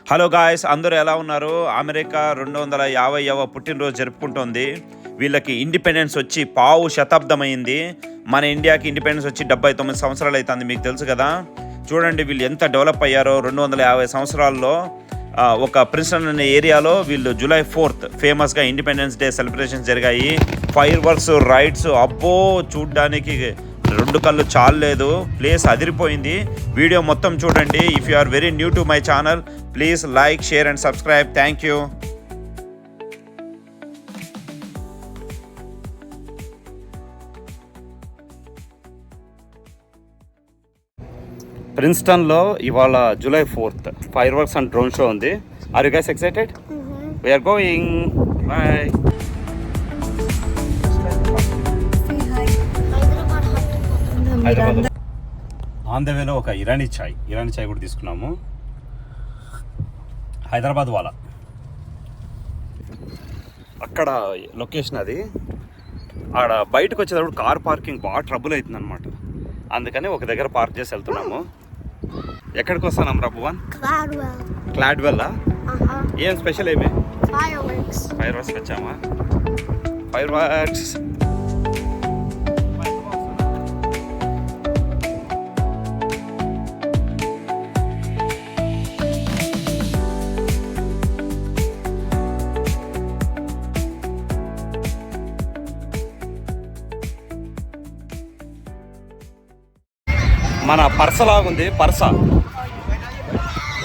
Hello guys, అందరూ ఎలా ఉన్నారు? అమెరికా 250వ పుట్టినరోజు జరుపుకుంటోంది. వీళ్ళకి ఇండిపెండెన్స్ వచ్చి పావు శతాబ్దం అయింది. మన ఇండియాకి ఇండిపెండెన్స్ వచ్చి 79 సంవత్సరాలు అవుతుంది. మీకు తెలుసు కదా. చూడండి వీళ్ళు ఎంత డెవలప్ అయ్యారో 250 సంవత్సరాల్లో. ఒక ప్రిన్స్టన్ అనే ఏరియాలో వీళ్ళు జూలై 4th ఫేమస్గా ఇండిపెండెన్స్ డే సెలబ్రేషన్స్ జరిగాయి. ఫైర్ వర్క్స్, రైడ్స్, అబ్బో చూడ్డానికి రెండు కళ్ళు చాలలేదు. ప్లేస్ అదిరిపోయింది. వీడియో మొత్తం చూడండి. If you are very new to my channel, please like, share and subscribe. Thank you. ప్రిన్స్టన్లో ఇవాళ July 4th fireworks and drone show ఉంది. Are you guys excited? We're going. Bye. On the వేలో ఒక ఇరానీ చాయ్ కూడా తీసుకున్నాము. హైదరాబాద్ వాళ్ళ అక్కడ location అది. ఆడ బయటకు వచ్చేటప్పుడు కార్ పార్కింగ్ బాగా ట్రబుల్ అవుతుంది అనమాట. అందుకని ఒక దగ్గర పార్క్ చేసి వెళ్తున్నాము. ఎక్కడికి వస్తున్నాం రా భువన్? క్లాడ్వెల్. ఏం స్పెషల్ ఏమి? ఫైర్ వర్క్స్ వచ్చామా? ఫైర్ వర్క్స్ మన పర్సలాగుంది.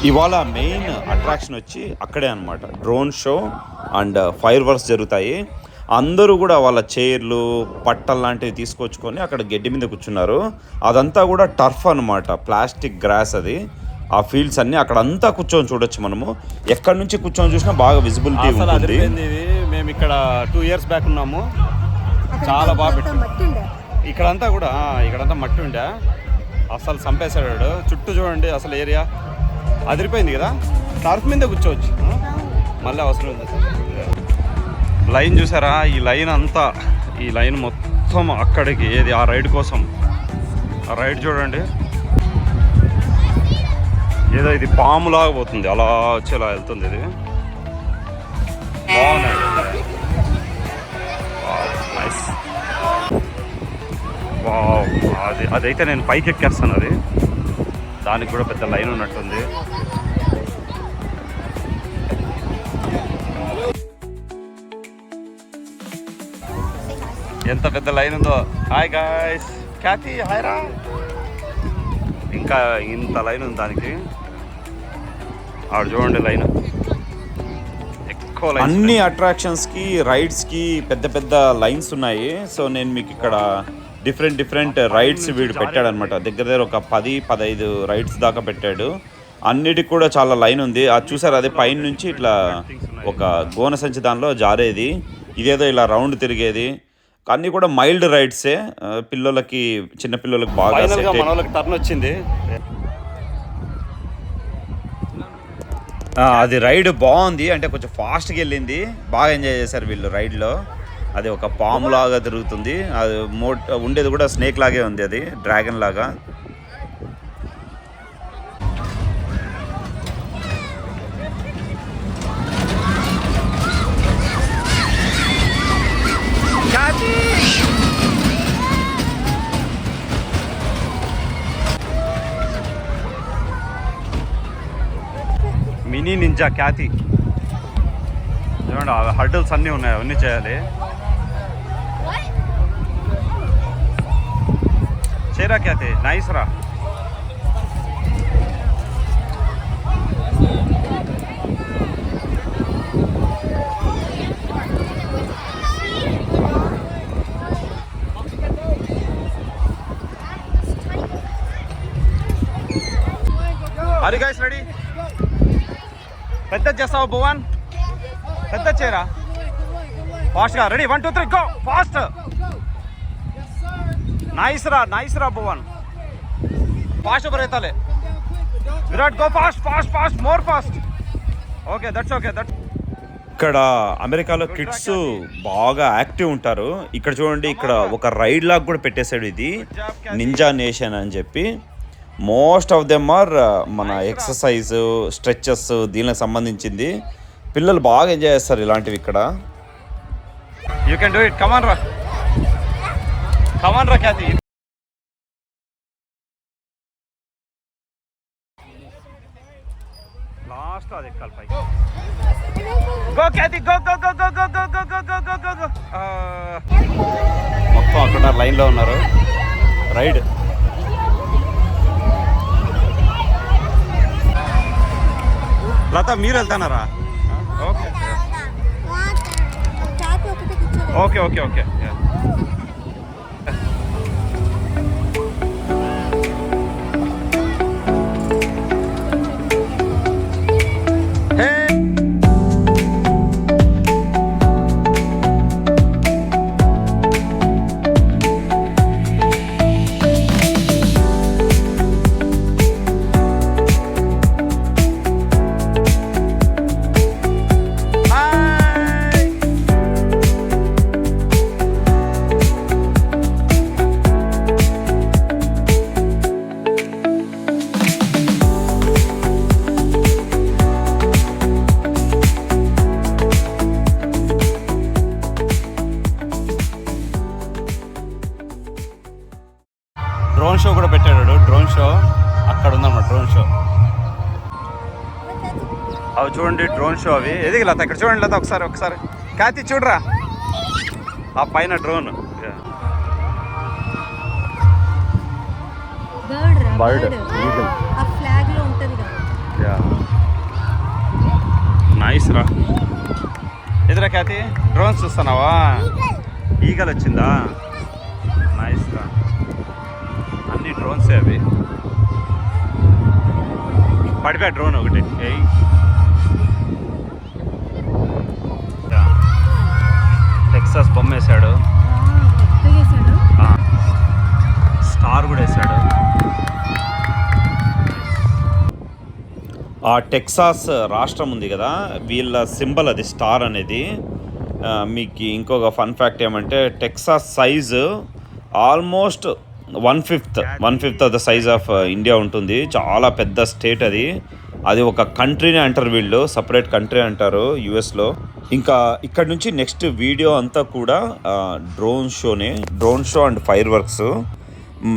ఇవాళ మెయిన్ అట్రాక్షన్ వచ్చి అక్కడే అనమాట. Drone show and fire works జరుగుతాయి. అందరూ కూడా వాళ్ళ చైర్లు, పట్టలు లాంటివి తీసుకొచ్చుకొని అక్కడ గడ్డి మీద కూర్చున్నారు. అదంతా కూడా టర్ఫ్ అనమాట, ప్లాస్టిక్ గ్రాస్ అది. ఆ ఫీల్డ్స్ అన్నీ అక్కడంతా కూర్చొని చూడొచ్చు మనము. ఎక్కడి నుంచి కూర్చొని చూసినా బాగా విజిబిలిటీ ఉంటుంది. మేము ఇక్కడ 2 years బ్యాక్ ఉన్నాము. చాలా బాగా పెట్టింది. ఇక్కడంతా మట్టి ఉండే అసలు చంపేశాడు. చుట్టూ చూడండి అసలు ఏరియా అదిరిపోయింది కదా. టర్ఫ్ మీద కూర్చోవచ్చు. మళ్ళీ అవసరం ఉంది. లైన్ చూసారా? ఈ లైన్ మొత్తం అక్కడికి ఏది ఆ రైడ్ కోసం. ఆ రైడ్ చూడండి, ఏదో ఇది పాములాగా పోతుంది, అలా వచ్చేలా వెళ్తుంది. ఇది బాగుంది. నైస్. అదైతే నేను పైకి ఎక్కేస్తాను. అది దానికి కూడా పెద్ద లైన్ ఉన్నట్టుంది. ఎంత పెద్ద లైన్ ఉందో. హాయ్ గాయ్స్, క్యాతి హాయ్ రా. ఇంకా ఇంత లైన్ ఉంది దానికి. ఆడ చూడండి లైన్ ఎక్కువ. అన్ని అట్రాక్షన్స్కి, రైడ్స్కి పెద్ద పెద్ద లైన్స్ ఉన్నాయి. సో నేను మీకు ఇక్కడ డిఫరెంట్ రైడ్స్ వీడు పెట్టాడనమాట. దగ్గర ఒక 10-15 రైడ్స్ దాకా పెట్టాడు. అన్నిటికి కూడా చాలా లైన్ ఉంది. అది చూసారు, అదే పైన నుంచి ఇట్లా ఒక గోన సంచి దానిలో జారేది, ఇదేదో ఇలా రౌండ్ తిరిగేది. అన్నీ కూడా మైల్డ్ రైడ్సే. పిల్లలకి, చిన్న పిల్లలకి బాగా టర్న్ వచ్చింది. అది రైడ్ బాగుంది. అంటే కొంచెం ఫాస్ట్గా వెళ్ళింది. బాగా ఎంజాయ్ చేశారు వీళ్ళు రైడ్లో. అది ఒక పాము లాగా తిరుగుతుంది. అది ఉండేది కూడా స్నేక్ లాగే ఉంది, అది డ్రాగన్ లాగా. మినీ నింజా క్యాతి చూడండి. హర్డల్స్ అన్నీ ఉన్నాయి, అవన్నీ చేయాలి. చేరా క్యాతి నైస్ రా. అరే గైస్ రెడీ? పెద్ద చేస్తావా భువన్? పెద్ద చేయరా ఫాస్ట్గా. Ready 1 2 3 go fast. నైస్ రా భువన్. ఫాస్ట్ బరేతాలే. Virat go fast more fast. Okay that's okay. ఇక్కడ అమెరికాలో కిడ్స్ బాగా యాక్టివ్ ఉంటారు. ఇక్కడ చూడండి, ఇక్కడ ఒక రైడ్ లాగా కూడా పెట్టేశాడు. ఇది నింజా నేషన్ అని చెప్పి. మోస్ట్ ఆఫ్ దెమ్ ఆర్ మన ఎక్సర్సైజ్ స్ట్రెచెస్ దీనికి సంబంధించింది. పిల్లలు బాగా ఎంజాయ్ చేస్తారు ఇలాంటివి ఇక్కడ. You can do it. Come on రా, కమాన్ రా ఖ్యాతి. లాస్ట్ అది ఎక్కాలి పైకి. Go Khyathi, go go go go go go go go go go go. మొత్తం అక్కడ లైన్లో ఉన్నారు. రైడ్ లత, మీరు వెళ్తున్నారా? Okay okay okay okay. Drone show కూడా పెట్టాడు. డ్రోన్ షో అక్కడ ఉందన్నమాట. డ్రోన్ షో అవి చూడండి, డ్రోన్ షో అవి. ఎదిగి లత, ఇక్కడ చూడండి లత, ఒకసారి ఒకసారి కాతి చూడరా ఆ పైన డ్రోన్. బర్డ్ నైస్ రా. ఎదురా కాతి, డ్రోన్స్ చూస్తున్నావా? ఈగల్ వచ్చిందా? నైస్ రా. అన్ని డ్రోన్స్ అవి. పడిపోయా డ్రోన్ ఒకటి. టెక్సాస్ బొమ్మ వేసాడు, స్టార్ కూడా వేసాడు. ఆ టెక్సాస్ రాష్ట్రం ఉంది కదా, వీళ్ళ సింబల్ అది స్టార్ అనేది. మీకు ఇంకొక ఫన్ ఫ్యాక్ట్ ఏమంటే, Texas size almost 1/5 of the size of India ఉంటుంది. చాలా పెద్ద స్టేట్ అది. అది ఒక కంట్రీనే అంటారు వీళ్ళు, సపరేట్ కంట్రీ అంటారు యుఎస్లో. ఇంకా ఇక్కడ నుంచి నెక్స్ట్ వీడియో అంతా కూడా drone show and fire works.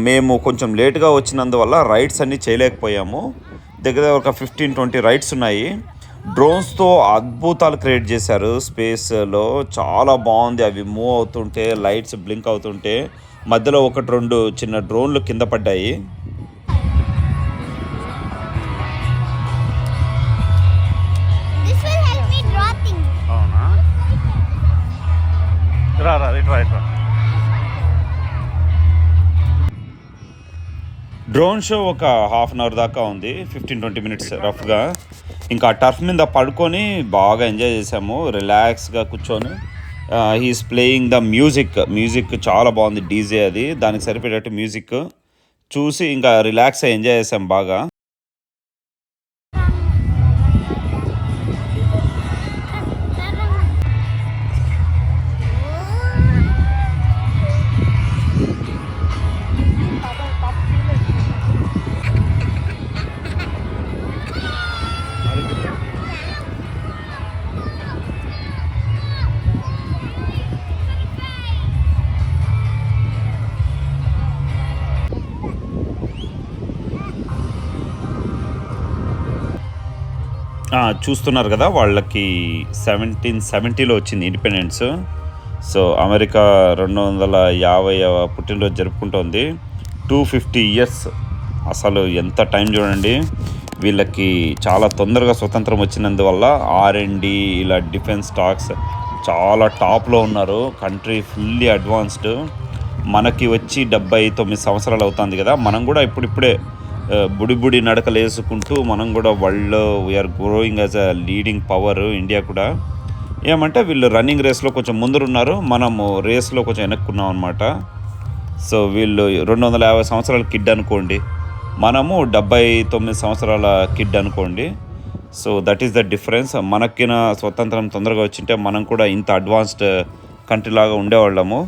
మేము కొంచెం లేట్గా వచ్చినందువల్ల రైడ్స్ అన్నీ చేయలేకపోయాము. దగ్గర ఒక 15-20 రైడ్స్ ఉన్నాయి. డ్రోన్స్తో అద్భుతాలు క్రియేట్ చేశారు స్పేస్లో. చాలా బాగుంది. అవి మూవ్ అవుతుంటే, లైట్స్ బ్లింక్ అవుతుంటే, మధ్యలో 1-2 చిన్న డ్రోన్లు కింద పడ్డాయి. అవునా? రా రా. డ్రోన్ షో ఒక హాఫ్ అన్ అవర్ దాకా ఉంది, 15-20 మినిట్స్ రఫ్గా. ఇంకా టర్ఫ్ మీద పడుకొని బాగా ఎంజాయ్ చేసాము, రిలాక్స్గా కూర్చొని. హీఈస్ ప్లేయింగ్ ద మ్యూజిక్ చాలా బాగుంది, డీజే అది. దానికి సరిపడేటట్టు మ్యూజిక్ చూసి ఇంకా రిలాక్స్ అయ్యి ఎంజాయ్ చేసాం బాగా. చూస్తున్నారు కదా, వాళ్ళకి 1770లో వచ్చింది ఇండిపెండెన్స్. సో అమెరికా 250వ పుట్టినరోజు జరుపుకుంటోంది. 250 ఇయర్స్. అసలు ఎంత టైం చూడండి. వీళ్ళకి చాలా తొందరగా స్వతంత్రం వచ్చినందువల్ల R&D ఇలా డిఫెన్స్ స్టాక్స్ చాలా టాప్లో ఉన్నారు. Country fully advanced. మనకి వచ్చి 79 సంవత్సరాలు అవుతుంది కదా, మనం కూడా ఇప్పుడిప్పుడే బుడి నడకలు వేసుకుంటూ మనం కూడా వరల్డ్లో we are growing as a leading power. India కూడా ఏమంటే వీళ్ళు రన్నింగ్ రేస్లో కొంచెం ముందరున్నారు, మనము రేస్లో కొంచెం వెనక్కున్నాం అనమాట. సో వీళ్ళు 250 సంవత్సరాల కిడ్ అనుకోండి, మనము 79 సంవత్సరాల కిడ్ అనుకోండి. So that is the difference. మనకిన స్వతంత్రం తొందరగా వచ్చింటే మనం కూడా ఇంత అడ్వాన్స్డ్ కంట్రీ లాగా ఉండేవాళ్ళము.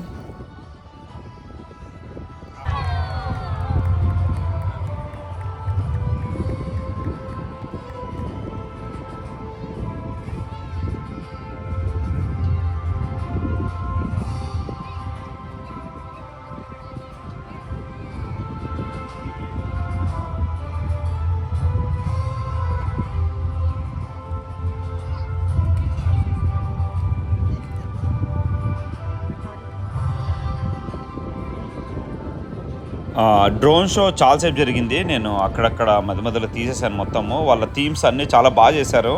డ్రోన్ షో చాలాసేపు జరిగింది. నేను అక్కడక్కడ మధ్య మధ్యలో తీసేసాను మొత్తము. వాళ్ళ థీమ్స్ అన్నీ చాలా బాగా చేశారు.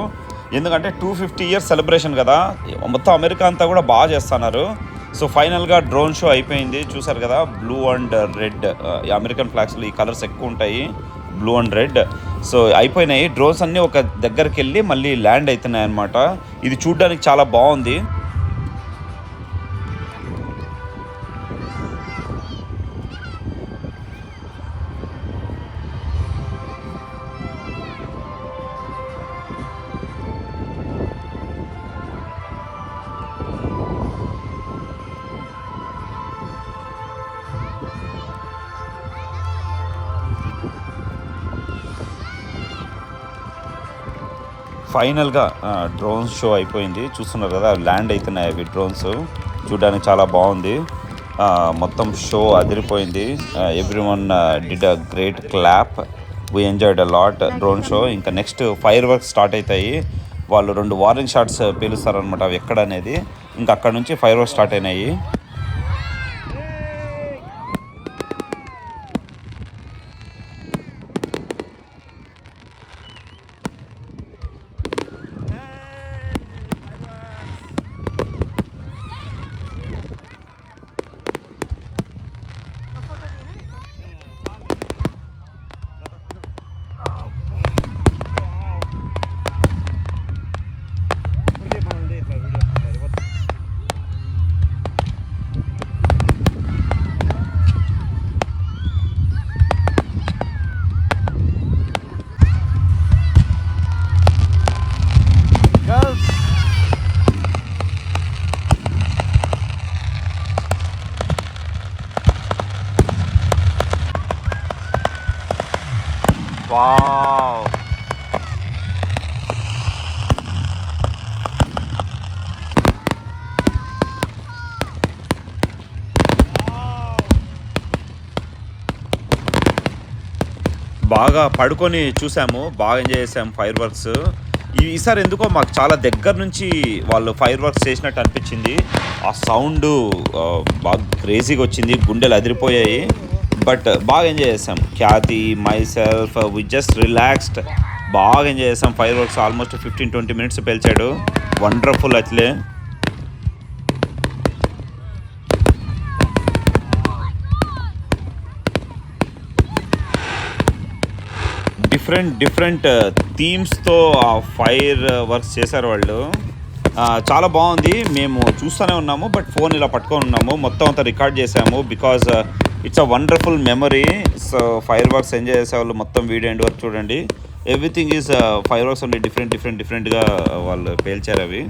ఎందుకంటే 250 ఇయర్స్ సెలబ్రేషన్ కదా, మొత్తం అమెరికా అంతా కూడా బాగా చేస్తున్నారు. సో ఫైనల్గా డ్రోన్ షో అయిపోయింది. చూసారు కదా, బ్లూ అండ్ రెడ్, అమెరికన్ ఫ్లాగ్స్లో ఈ కలర్స్ ఎక్కువ ఉంటాయి, బ్లూ అండ్ రెడ్. సో అయిపోయినాయి డ్రోన్స్ అన్నీ. ఒక దగ్గరికి వెళ్ళి మళ్ళీ ల్యాండ్ అవుతున్నాయి అన్నమాట. ఇది చూడ్డానికి చాలా బాగుంది. ఫైనల్గా డ్రోన్స్ షో అయిపోయింది. చూస్తున్నారు కదా, ల్యాండ్ అవుతున్నాయి అవి డ్రోన్స్. చూడడానికి చాలా బాగుంది. మొత్తం షో అదిరిపోయింది. Every one did a great clap. We enjoyed a lot drone show. ఇంకా నెక్స్ట్ ఫైర్ వర్క్స్ స్టార్ట్ అవుతాయి. వాళ్ళు 2 వార్నింగ్ షాట్స్ పేలుస్తారనమాట, అవి ఎక్కడ అనేది. ఇంకా అక్కడ నుంచి ఫైర్ వర్క్స్ స్టార్ట్ అయినాయి. వావ్, బాగా పడుకొని చూసాము, బాగా ఎంజాయ్ చేసాము ఫైర్ వర్క్స్. ఈసారి ఎందుకో మాకు చాలా దగ్గర నుంచి వాళ్ళు ఫైర్ వర్క్స్ చేసినట్టు అనిపించింది. ఆ సౌండ్ బాగా క్రేజీగా వచ్చింది, గుండెలు అదిరిపోయాయి. బట్ బాగా ఎంజాయ్ చేసాం. Khyathi, myself, we just relaxed. బాగా ఎంజాయ్ చేసాం. ఫైర్ వర్క్స్ ఆల్మోస్ట్ 15-20 మినిట్స్ పేల్చాడు. వండర్ఫుల్ అట్లే. డిఫరెంట్ థీమ్స్తో ఆ ఫైర్ వర్క్స్ చేశారు వాళ్ళు. చాలా బాగుంది. మేము చూస్తూనే ఉన్నాము, బట్ ఫోన్ ఇలా పట్టుకొని ఉన్నాము. మొత్తం అంతా రికార్డ్ చేసాము because it's a wonderful memory. So fire works enjoy చేసే వాళ్ళు మొత్తం వీడియో ఎండ్ వరకు చూడండి. Everything is fire works only డిఫరెంట్గా వాళ్ళు పేల్చారు అవి.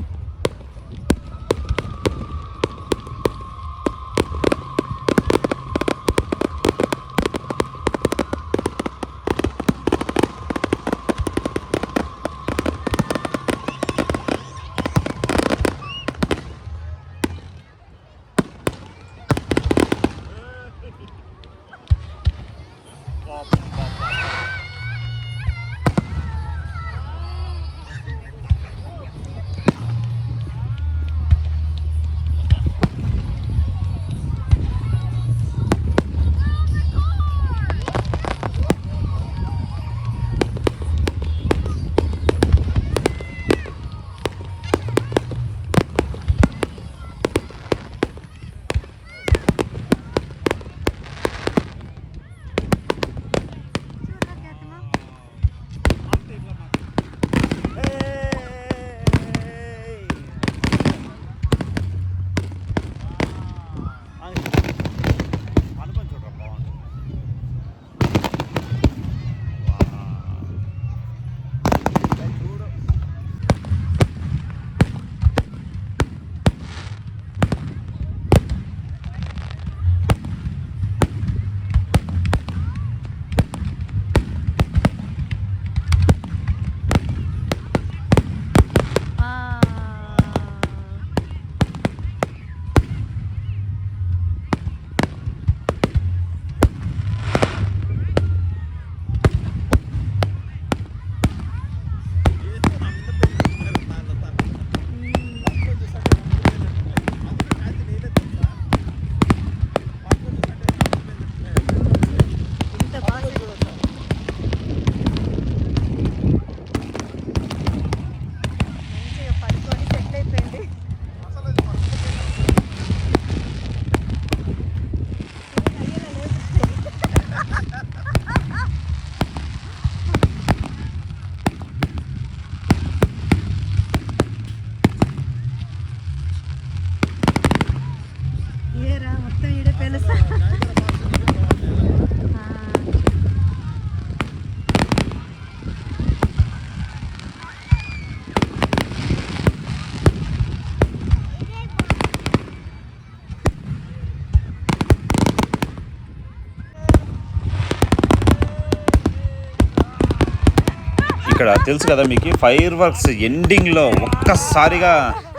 ఇక్కడ తెలుసు కదా మీకు, ఫైర్ వర్క్స్ ఎండింగ్లో ఒక్కసారిగా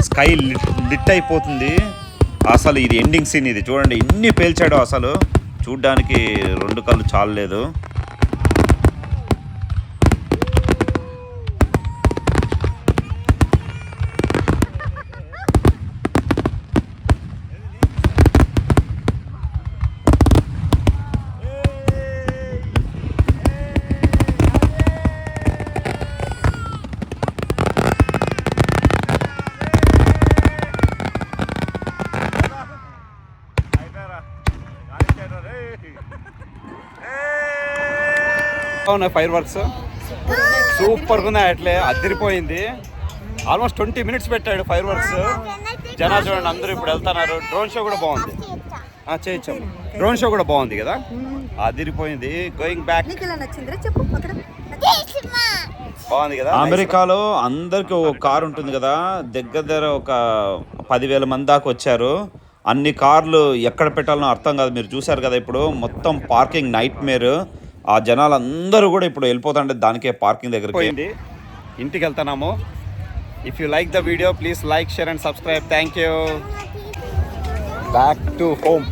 స్కై లిట్ అయిపోతుంది. అసలు ఇది ఎండింగ్ సీన్, ఇది చూడండి ఎన్ని పేల్చాడో, అసలు చూడ్డానికి 2 కళ్ళు చాలలేదు. ఉన్నాయి ఫైర్ వర్క్స్, సూపర్గా ఉన్నాయి, అట్లే అదిరిపోయింది. ఆల్మోస్ట్ 20 minutes పెట్టాడు ఫైర్ వర్క్స్. జనాలు చూడండి అందరూ ఇప్పుడు వెళ్తున్నారు. డ్రోన్ షో కూడా బాగుంది, చేయొచ్చాము. డ్రోన్ షో కూడా బాగుంది కదా, అదిరిపోయింది. గోయింగ్ బ్యాక్ బాగుంది కదా. అమెరికాలో అందరికి ఒక కారు ఉంటుంది కదా, దగ్గర ఒక 10,000 మంది దాకా వచ్చారు. అన్ని కార్లు ఎక్కడ పెట్టాలనో అర్థం కాదు. మీరు చూసారు కదా ఇప్పుడు మొత్తం పార్కింగ్ నైట్ మేర్. ఆ జనాలు అందరూ కూడా ఇప్పుడు వెళ్ళిపోతుంటే దానికే పార్కింగ్ దగ్గరికి పోయింది. ఇంటికి వెళ్తున్నాము. If you like the video please like, share and subscribe. Thank you. Back to home.